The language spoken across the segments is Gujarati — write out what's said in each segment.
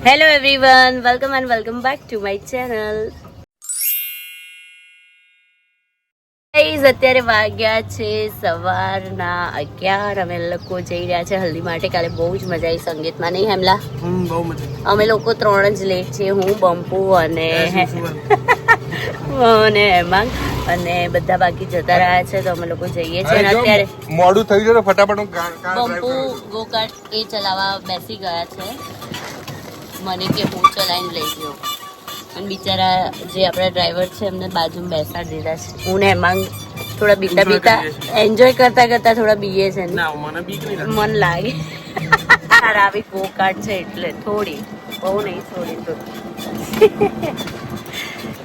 Hello everyone, welcome and welcome back to my channel. Guys, અત્યારે વાગ્યા છે સવારના 11. અમે લોકો જઈ રહ્યા છે હલ્દી માટે. કાલે બહુ જ મજા આવી સંગીતમાં, નહીં હેમલા? બહુ મજા. અમે લોકો 3 જ લેટ છે, હું, બંપુ અને હેમાંગ, અને બધા બાકી જતા રહ્યા છે. તો અમે લોકો જઈએ છીએ. અત્યારે મોડું થઈ ગયું, ફટાફટ બંપુ ગોકાર્ટ એ ચલાવવા બેસી ગયા છે. મને કે હું ચલાવીને લઈ ગયો, અને બિચારા જે આપણા ડ્રાઈવર છે એમને બાજુમાં બેસાડી દીધા છે. હું ને હેમાંગ થોડા બીતા એન્જોય કરતા થોડા બીએ છે. મન લાગે આવી ગોકાર્ટ છે એટલે થોડી, બહુ નહીં, થોડી.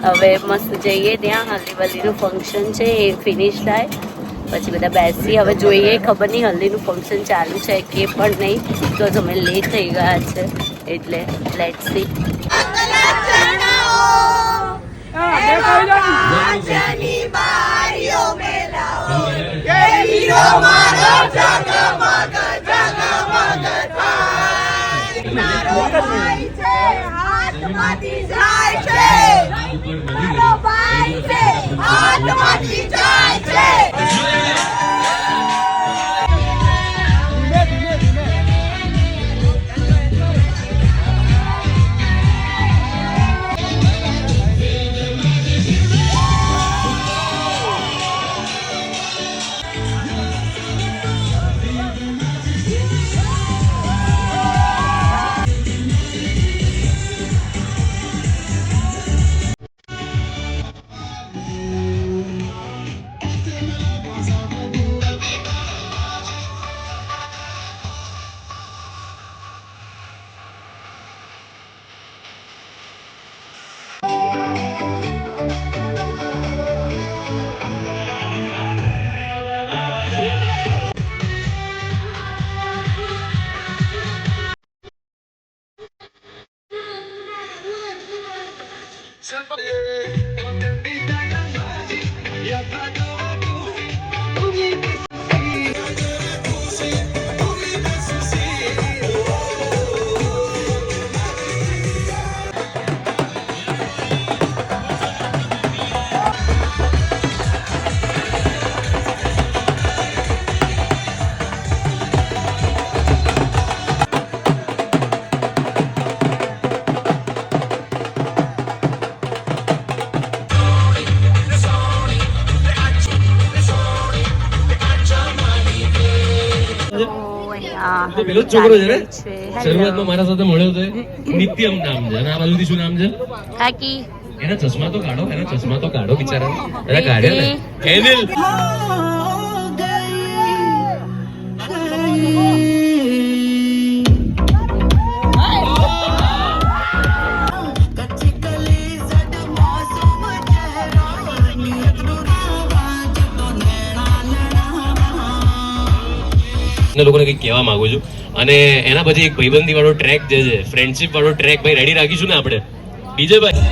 હવે મસ્ત જઈએ ત્યાં. હલ્દી વલ્દીનું ફંક્શન છે, એ ફિનિશ થાય પછી બધા બેસી. હવે જોઈએ, ખબર નહીં હલ્દીનું ફંક્શન ચાલુ છે કે પણ નહીં, તો અમે લેટ થઈ ગયા છે એટલે લેટ્સ સી. પેલો જ છોકરો છે ને, શરૂઆતમાં મારા સાથે મળ્યો હતો. નિત્યમ નામ છે, અને આ બાજુથી શું નામ છે? કાકી. એના ચશ્મા તો કાઢો, બિચારા. એના કાઢ્યા ને. એનિલ. લોકોને કંઈક કહેવા માંગુ છું, અને એના પછી એક ભાઈબંધી વાળો ટ્રેક જે છે, ફ્રેન્ડશિપ વાળો ટ્રેક ભાઈ રેડી રાખીશું ને આપણે. ડીજે ભાઈ.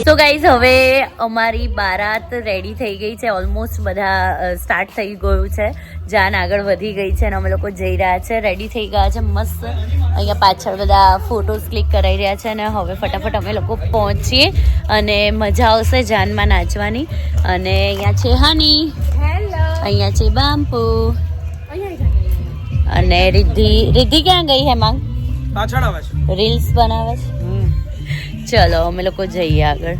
તો ગાઈઝ, હવે અમારી બારાત રેડી થઈ ગઈ છે. ઓલમોસ્ટ બધા સ્ટાર્ટ થઈ ગયું છે. જાન આગળ વધી ગઈ છે અને અમે લોકો જઈ રહ્યા છે. રેડી થઈ ગયા છે મસ્ત. અહીંયા પાછળ બધા ફોટોઝ ક્લિક કરાવી રહ્યા છે, અને હવે ફટાફટ અમે લોકો પહોંચીએ અને મજા આવશે જાનમાં નાચવાની. અને અહીંયા છે હની, અહીંયા છે બામ્પુ, અને રિદ્ધિ ક્યાં ગઈ? હેમાંગ પાછળ આવે છે, રીલ્સ બનાવે છે. ચલો અમે લોકો જઈએ આગળ.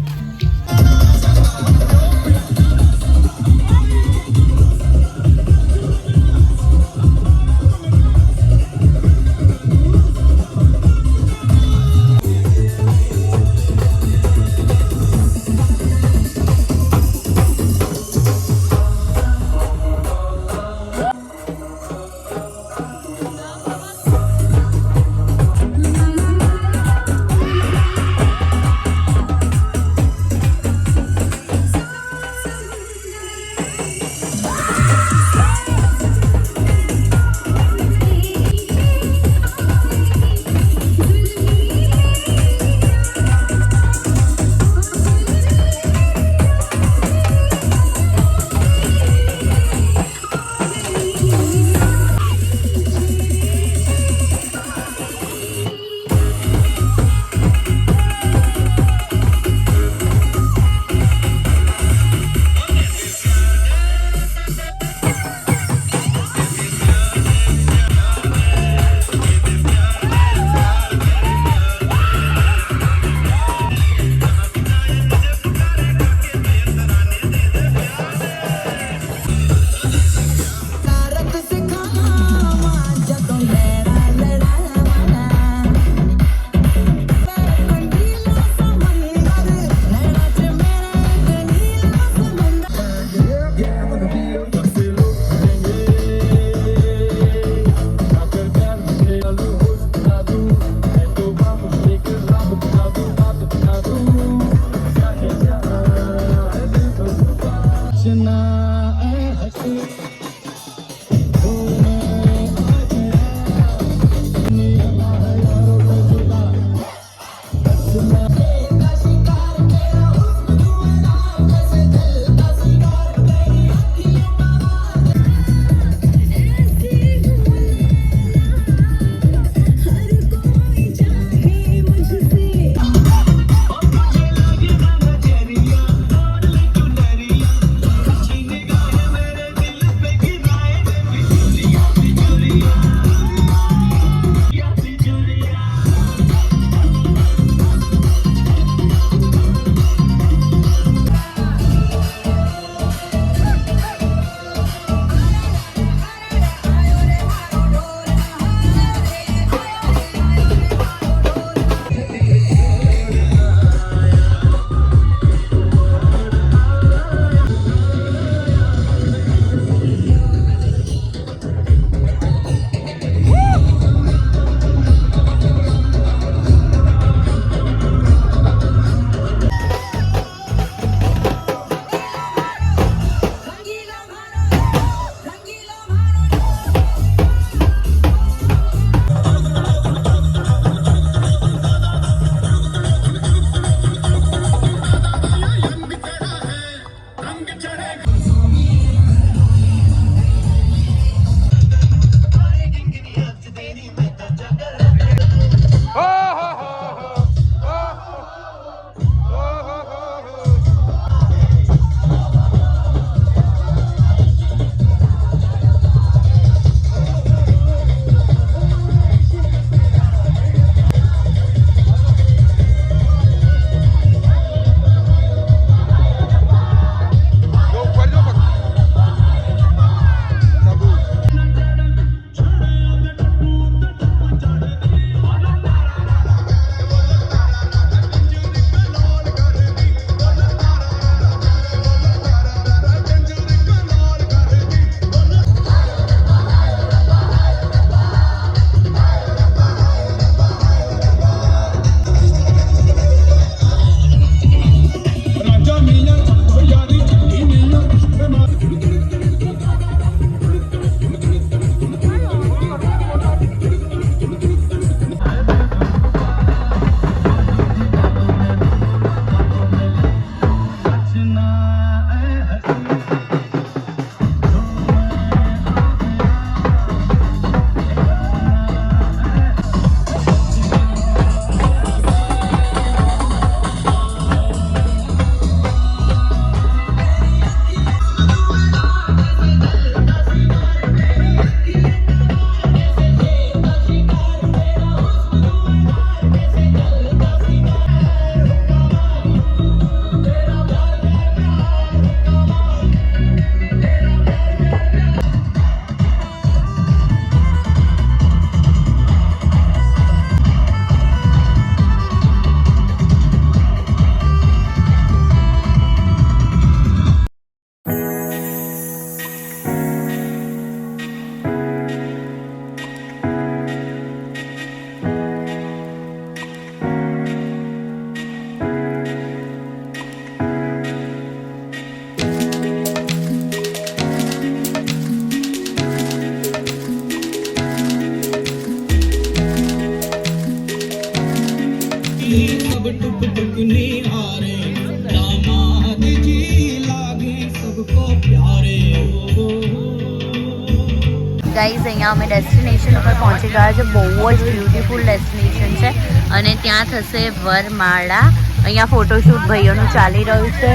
ગાઈઝ અહીંયા અમે ડેસ્ટિનેશન ઉપર પહોંચી ગયા છે. બહુ જ બ્યુટીફુલ ડેસ્ટિનેશન છે અને ત્યાં થશે વરમાળા. અહીંયા ફોટોશૂટ ભાઈઓનું ચાલી રહ્યું છે.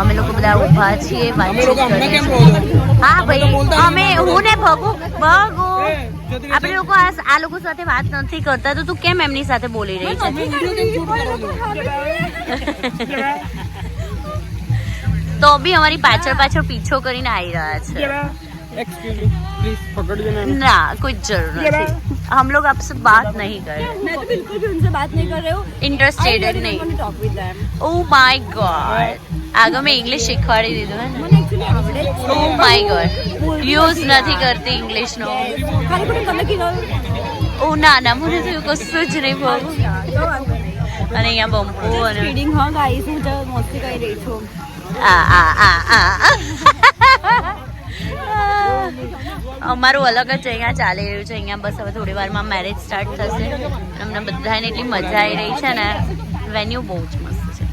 અમે લોકો બધા ઊભા છીએ, વાતચીત કરીએ છીએ. હા ભાઈ, અમે હું ને ભગુ આપણે લોકો આ લોકો સાથે વાત નથી કરતા, તો તું કેમ એમની સાથે બોલી રહી છે? તો બી અમારી પાછળ પીછો કરીને આવી રહ્યા છે. ना कोई जरूरत नहीं. हम लोग आपसे बात नहीं कर रहे. मैं तो बिल्कुल भी उनसे बात नहीं कर रही हूँ. इंटरेस्टेड नहीं. ओह माय गॉड, આગળ મેં ઇંગ્લિશ શીખવાડી દીધું હે ને. મને एक्चुअली આવડે છે. ઓહ માય ગોડ, યુઝ નથી કરતી ઇંગ્લિશ નો. ખાલી ખોટું તમે કીધું. ઓહ ના મને તો એવું કશું જ નહીં બોલું. તો વાંધો નહીં. અને અહીંયા બમ્પુ અને ફીડિંગ હા ગાઈસ, હું જ મસ્તી કરી રહી છું. અમારું અલગ જ અહીંયા ચાલી રહ્યું છે. અહીંયા બસ હવે થોડી વારમાં મેરેજ સ્ટાર્ટ થશે. અમને બધાને એટલી મજા આવી રહી છે ને. વેન્યુ બહુ જ મસ્ત છે.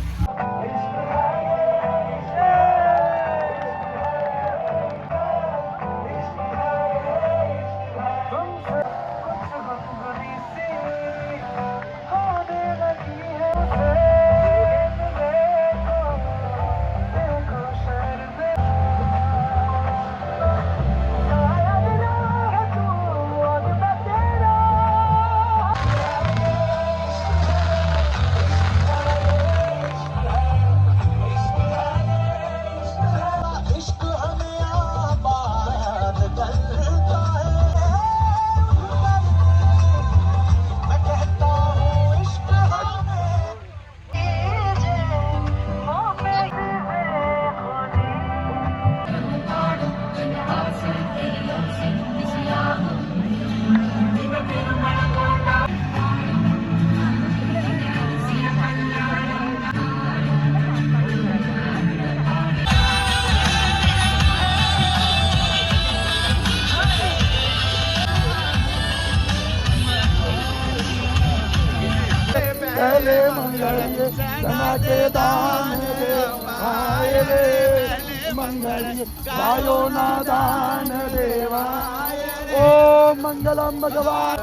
मंगलम भगवान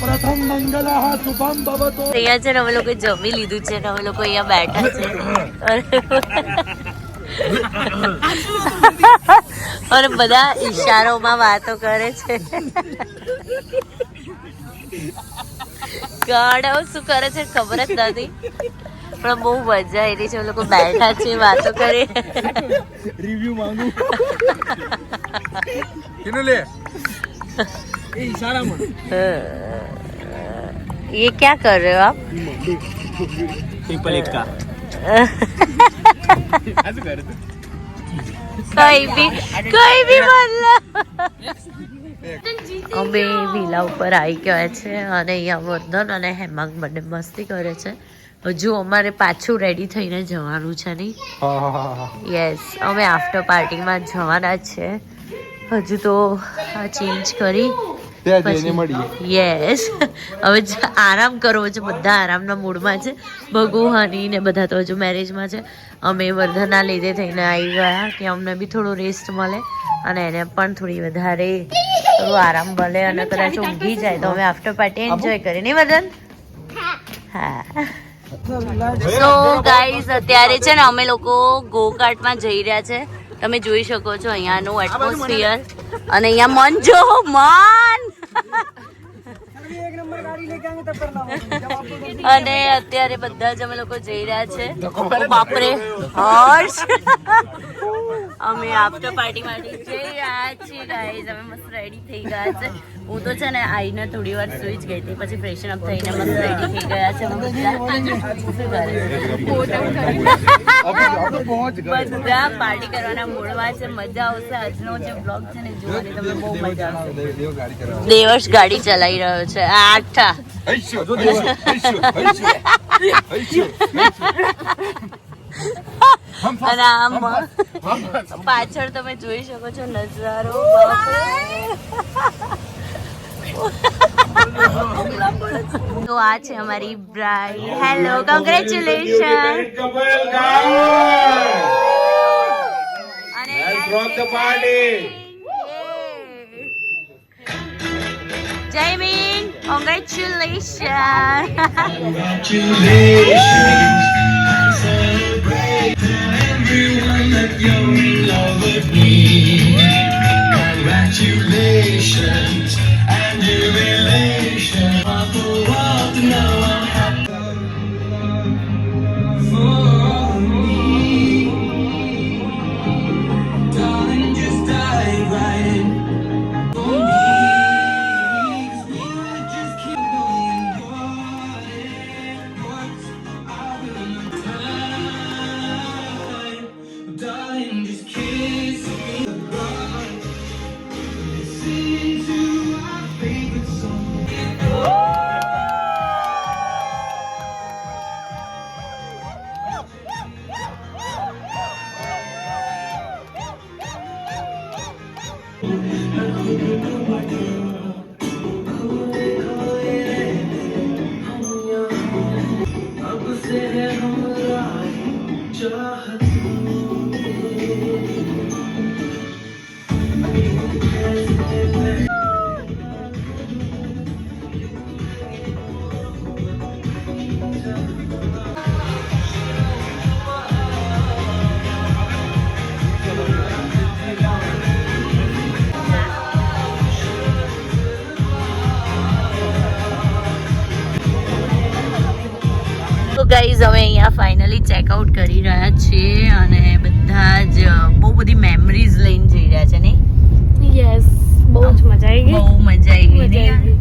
प्रथम मंगल शुभम भवतो. અહીંયા છે ને અમે લોકો જમી લીધું છે ને અમે લોકો અહીંયા બેઠા છે અને બધા ઈશારોમાં વાતો કરે છે. ગાડાઓ શું કરે છે ખબર જ નથી, પણ બહુ મજા આવી રહી છે. લોકો બેઠા છે, વાતો કરે. रिव्यू मांगू किने ले ए इशारा में ये क्या कर रहे हो आप? ट्रिपल एट का ऐसे कर કોઈ બી મતલબ. અમે વિલા ઉપર આવી ગયા છે અને અહીંયા વર્ધન અને હેમાંગ બંને મસ્તી કરે છે. હજુ અમારે પાછું રેડી થઈને જવાનું છે નહીં? યસ, અમે આફ્ટર પાર્ટીમાં જવાના જ છે. હજુ તો ચેન્જ કરી યસ હવે આરામ કરવો છે. બધા આરામના મૂડમાં છે. ભગુ હની ને બધા તો હજુ મેરેજમાં છે. અમે વર્ધનના લીધે થઈને આવી ગયા કે અમને બી થોડો રેસ્ટ મળે અને એને પણ થોડી વધારે થોડું આરામ મળે અને કદાચ ઊંઘી જાય તો અમે આફ્ટર પાર્ટી એન્જોય કરીએ, નહીં વર્ધન? હા. સો ગાઈઝ, અત્યારે છે ને અમે લોકો ગોકાર્ટમાં જઈ રહ્યા છે. તમે જોઈ શકો છો અહીંયાનું એટમોસ્ફિયર અને અહીંયા મન જો મન અને અત્યારે બધા જ અમે લોકો જઈ રહ્યા છે. બાપરે હર્ષ, અમે આફ્ટર પાર્ટી માટે જઈ રહ્યા છીએ ગાઈઝ. અમે મસ્ત રેડી થઈ ગયા છે. હું તો છે ને આવીને થોડી વાર સુઈ જ ગઈ હતી, પછી ફ્રેશન અપ થઈને મસ્ત રેડી થઈ ગયા છે. બધા પાર્ટી કરવાના મૂડમાં છે. મજા આવશે. આજનો જે બ્લોગ છે ને જોવાની તમને બહુ મજા આવશે. દેવર્ષ ગાડી ચલાવી રહ્યો છે. આઠા અને આમ પાછળ તમે જોઈ શકો છો નજારો તો આ છે અમારી બ્રાઇડ હેલો કોંગ્રેચ્યુલેશન અને જય mean congratulation Congratulations and jubilation of the world to know I'm happy for me. Darling, just dive right in for me. 'Cause we would just keep going, boy. What I will time. Darling, just kiss me. Listen to our favorite song. अब से है हमारा चाहत તો ગાઈઝ હવે અહીંયા ફાઇનલી ચેકઆઉટ કરી રહ્યા છીએ અને બધા જ બહુ બધી મેમરીઝ લઈને જઈ રહ્યા છે નહીં યસ બહુ જ મજા આવી ગઈ બહુ મજા આવી ગઈ મજા આવી નહીં? ગઈ